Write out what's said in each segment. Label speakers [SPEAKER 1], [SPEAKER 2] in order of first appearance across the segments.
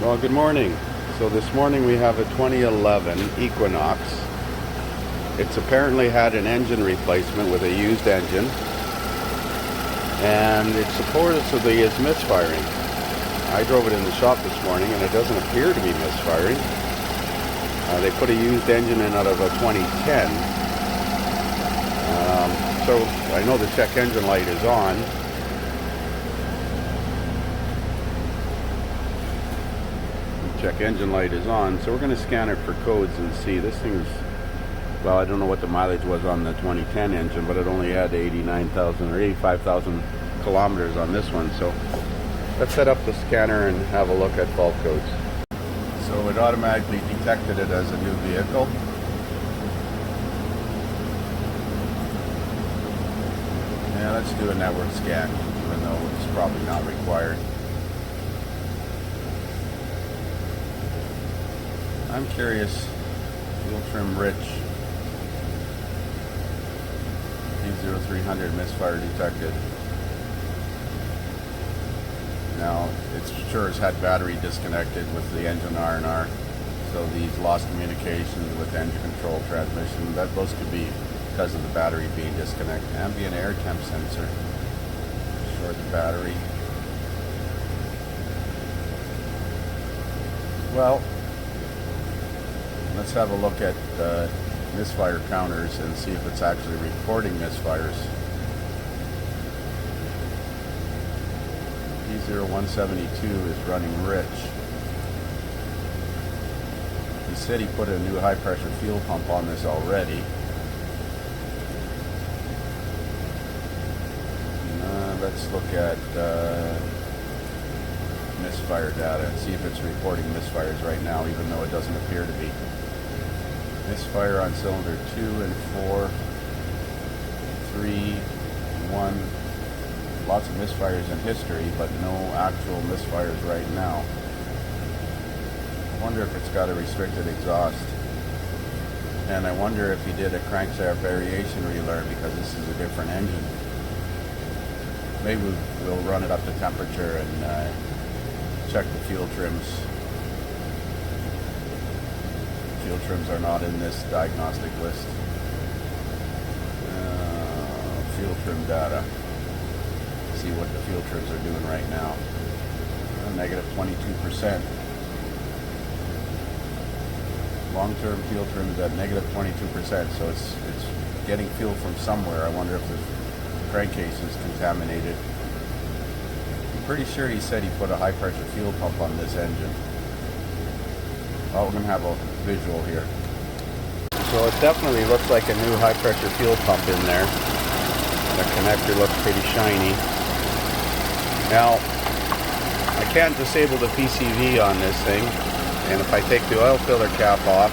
[SPEAKER 1] Well, good morning. So this morning we have a 2011 Equinox. It's apparently had an engine replacement with a used engine, and it supposedly is misfiring. I drove it in the shop this morning and it doesn't appear to be misfiring. They put a used engine in out of a 2010. So I know the check engine light is on. Check engine light is on, so we're going to scan it for codes and see. This thing's, well, I don't know what the mileage was on the 2010 engine, but it only had 89,000 or 85,000 kilometers on this one. So let's set up the scanner and have a look at fault codes. So it automatically detected it as a new vehicle. Yeah, let's do a network scan, even though it's probably not required. I'm curious, fuel trim rich, P0300 misfire detected. Now, it's sure has had battery disconnected with the engine R&R, so these lost communications with engine control transmission, those could be because of the battery being disconnected. Ambient air temp sensor, short the battery. Well, let's have a look at misfire counters and see if it's actually recording misfires. P0172 is running rich. He said he put a new high pressure fuel pump on this already. Let's look at misfire data and see if it's reporting misfires right now, even though it doesn't appear to be. Misfire on cylinder 2 and 4, 3, 1. Lots of misfires in history, but no actual misfires right now. I wonder if it's got a restricted exhaust. And I wonder if he did a crankshaft variation relearn because this is a different engine. Maybe we'll run it up to temperature and check the fuel trims. Fuel trims are not in this diagnostic list. Fuel trim data. See what the fuel trims are doing right now. Negative 22%. Long-term fuel trim is at negative 22%, so it's getting fuel from somewhere. I wonder if the crankcase is contaminated. I'm pretty sure he said he put a high-pressure fuel pump on this engine. Oh, we're going to have a visual here. So it definitely looks like a new high-pressure fuel pump in there. The connector looks pretty shiny. Now, I can't disable the PCV on this thing, and if I take the oil filler cap off,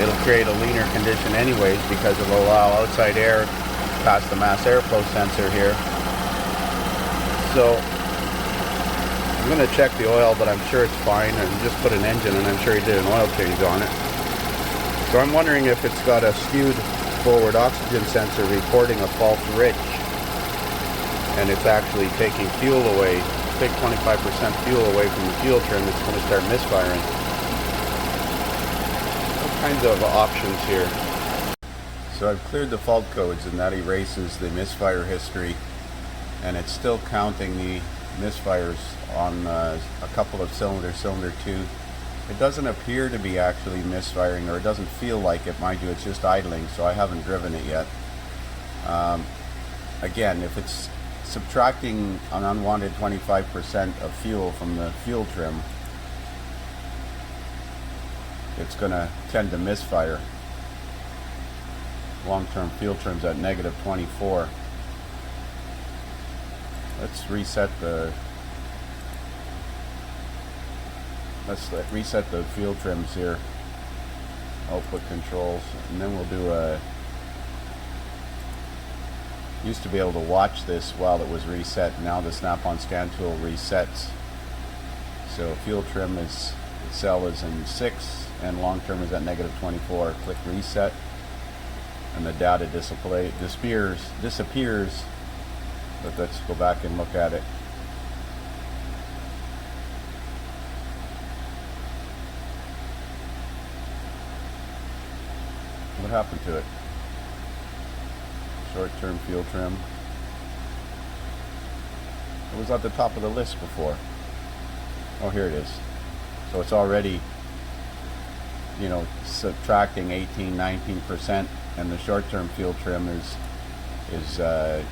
[SPEAKER 1] it'll create a leaner condition anyways because it will allow outside air past the mass airflow sensor here. So I'm going to check the oil, but I'm sure it's fine. I just put an engine and I'm sure he did an oil change on it. So I'm wondering if it's got a skewed forward oxygen sensor reporting a fault rich, and it's actually taking fuel away. Take 25% fuel away from the fuel trim, it's going to start misfiring. All kinds of options here. So I've cleared the fault codes and that erases the misfire history, and it's still counting the misfires on a couple of cylinders, cylinder 2. It doesn't appear to be actually misfiring, or it doesn't feel like it. Mind you, it's just idling, so I haven't driven it yet. Again, if it's subtracting an unwanted 25% of fuel from the fuel trim, it's going to tend to misfire. Long-term fuel trim's at negative 24. Let's reset the fuel trims here, output controls, and then we'll do a, used to be able to watch this while it was reset. Now the snap-on scan tool resets. So fuel trim is, cell is in 6 and long term is at negative 24. Click reset and the data disappears. But let's go back and look at it. happened to it? Short-term fuel trim. It was at the top of the list before. Oh, here it is. So it's already, you know, subtracting 18-19%, and the short-term fuel trim is so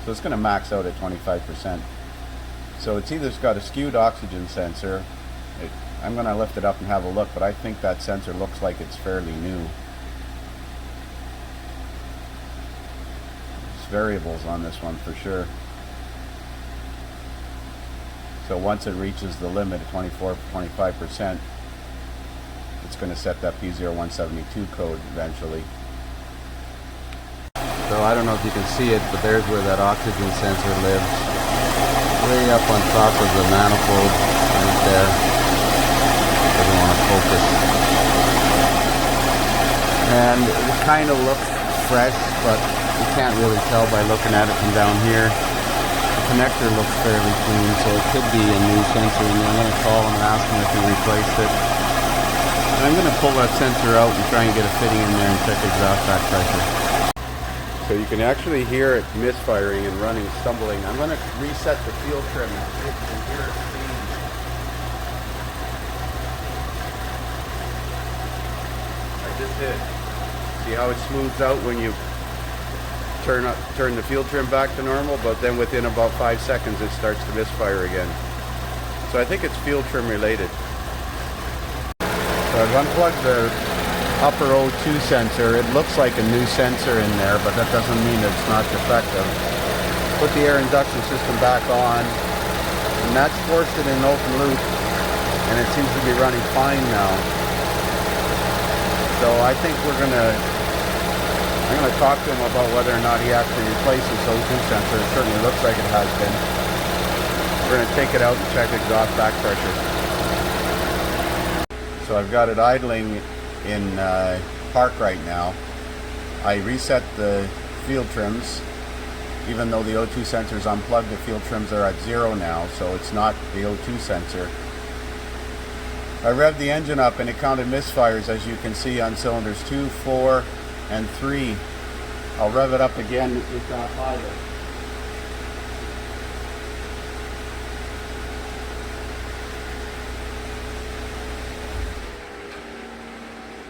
[SPEAKER 1] it's going to max out at 25%. So it's either got a skewed oxygen sensor. I'm going to lift it up and have a look, but I think that sensor looks like it's fairly new. There's variables on this one for sure. So once it reaches the limit of 25%, it's going to set that P0172 code eventually. So I don't know if you can see it, but there's where that oxygen sensor lives. Way up on top of the manifold, right there. Doesn't want to focus. And it kind of looks fresh, but you can't really tell by looking at it from down here. The connector looks fairly clean, so it could be a new sensor. And I'm going to call him and ask him if he replaced it. And I'm going to pull that sensor out and try and get a fitting in there and check exhaust back pressure. So you can actually hear it misfiring and running, stumbling. I'm going to reset the fuel trim and see if you can hear it change. I just did. See how it smooths out when you turn the fuel trim back to normal, but then within about 5 seconds it starts to misfire again. So I think it's fuel trim related. So I've unplugged the upper O2 sensor. It looks like a new sensor in there, but that doesn't mean it's not defective. Put the air induction system back on, and that's forced it in open loop, and it seems to be running fine now. So I think I'm gonna talk to him about whether or not he actually replaced this O2 sensor. It certainly looks like it has been. We're gonna take it out and check exhaust back pressure. So I've got it idling in park right now. I reset the field trims. Even though the O2 sensor is unplugged, the field trims are at 0 now, so it's not the O2 sensor. I revved the engine up and it counted misfires, as you can see, on cylinders 2, 4, and 3. I'll rev it up again. It's got higher.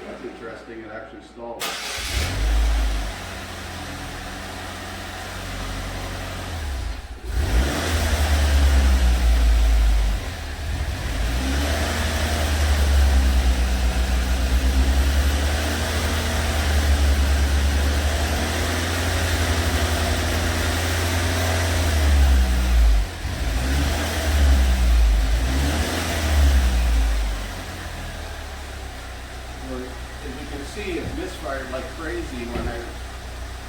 [SPEAKER 1] That's interesting. It actually stalled. See, it misfired like crazy when I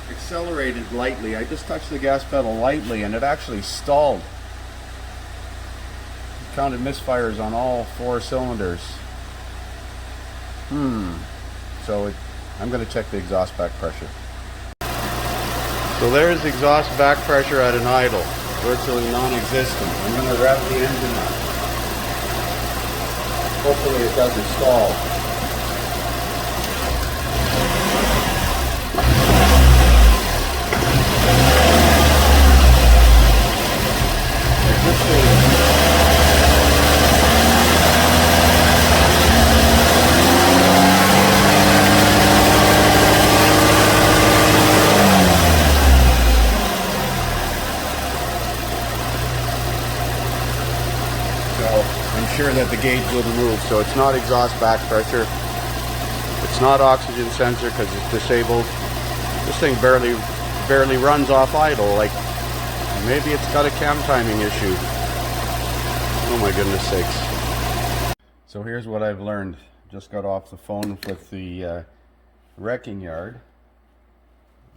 [SPEAKER 1] accelerated lightly. I just touched the gas pedal lightly and it actually stalled. It counted misfires on all 4 cylinders. So I'm going to check the exhaust back pressure. So there's exhaust back pressure at an idle, virtually non-existent. I'm going to rev the engine up. Hopefully it doesn't stall. I'm sure that the gauge wouldn't move, so it's not exhaust back pressure. It's not oxygen sensor because it's disabled. This thing barely runs off idle. Like maybe it's got a cam timing issue. Oh my goodness sakes. So here's what I've learned. Just got off the phone with the wrecking yard,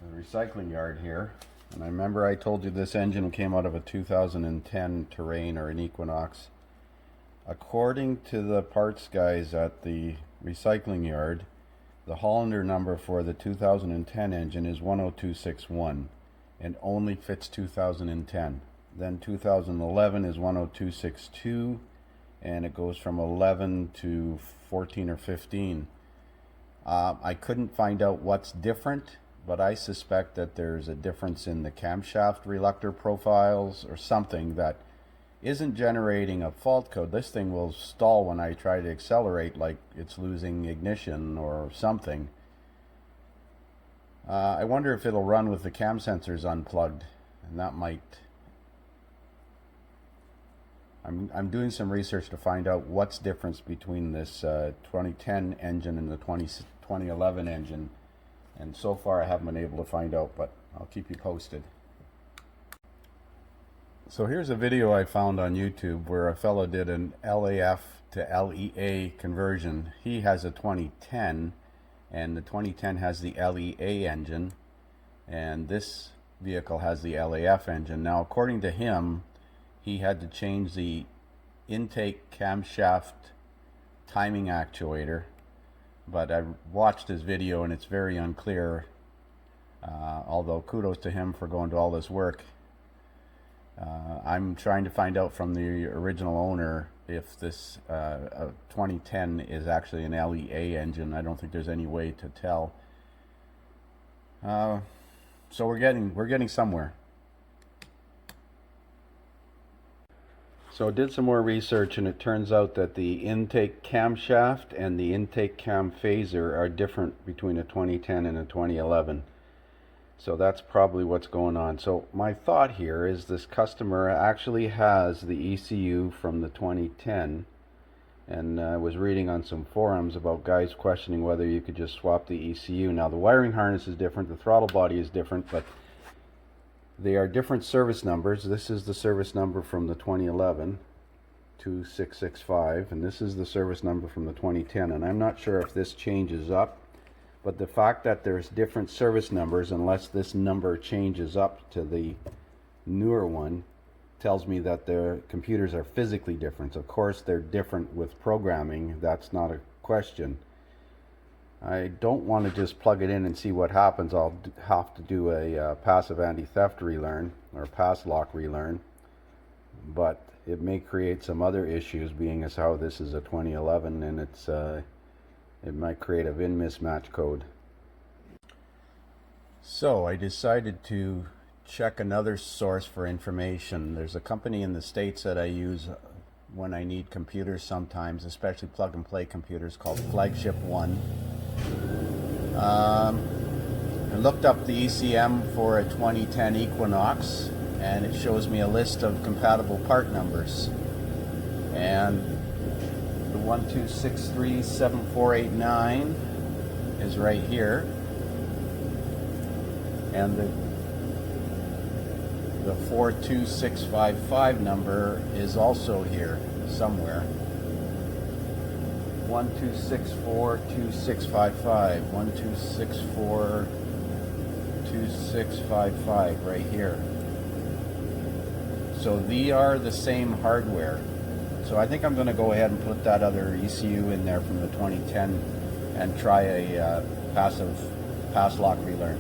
[SPEAKER 1] the recycling yard here. And I remember I told you this engine came out of a 2010 Terrain or an Equinox. According to the parts guys at the recycling yard, the Hollander number for the 2010 engine is 10261 and only fits 2010. Then 2011 is 10262 and it goes from 11 to 14 or 15. I couldn't find out what's different, but I suspect that there's a difference in the camshaft reluctor profiles or something that isn't generating a fault code. This thing will stall when I try to accelerate, like it's losing ignition or something. I wonder if it'll run with the cam sensors unplugged, and that might... I'm doing some research to find out what's difference between this 2010 engine and the 2011 engine, and so far I haven't been able to find out, but I'll keep you posted. So here's a video I found on YouTube where a fellow did an LAF to LEA conversion. He has a 2010, and the 2010 has the LEA engine, and this vehicle has the LAF engine. Now, according to him, he had to change the intake camshaft timing actuator, but I watched his video and it's very unclear, although kudos to him for going to all this work. I'm trying to find out from the original owner if this 2010 is actually an LEA engine. I don't think there's any way to tell. So we're getting somewhere. So I did some more research, and it turns out that the intake camshaft and the intake cam phaser are different between a 2010 and a 2011. So that's probably what's going on. So my thought here is this customer actually has the ECU from the 2010, and I was reading on some forums about guys questioning whether you could just swap the ECU. Now the wiring harness is different, the throttle body is different, but they are different service numbers. This is the service number from the 2011, 2665, and this is the service number from the 2010, and I'm not sure if this changes up, but the fact that there's different service numbers, unless this number changes up to the newer one, tells me that their computers are physically different. Of course, they're different with programming. That's not a question. I don't want to just plug it in and see what happens. I'll have to do a passive anti-theft relearn or pass lock relearn, but it may create some other issues, being as how this is a 2011 and it might create a VIN mismatch code. So I decided to check another source for information. There's a company in the States that I use when I need computers sometimes, especially plug and play computers, called Flagship One. I looked up the ECM for a 2010 Equinox, and it shows me a list of compatible part numbers, and the 12637489 is right here, and the 42655 number is also here somewhere. 12642655, 12642655 right here. So they are the same hardware. So I think I'm going to go ahead and put that other ECU in there from the 2010 and try a passive pass lock relearn.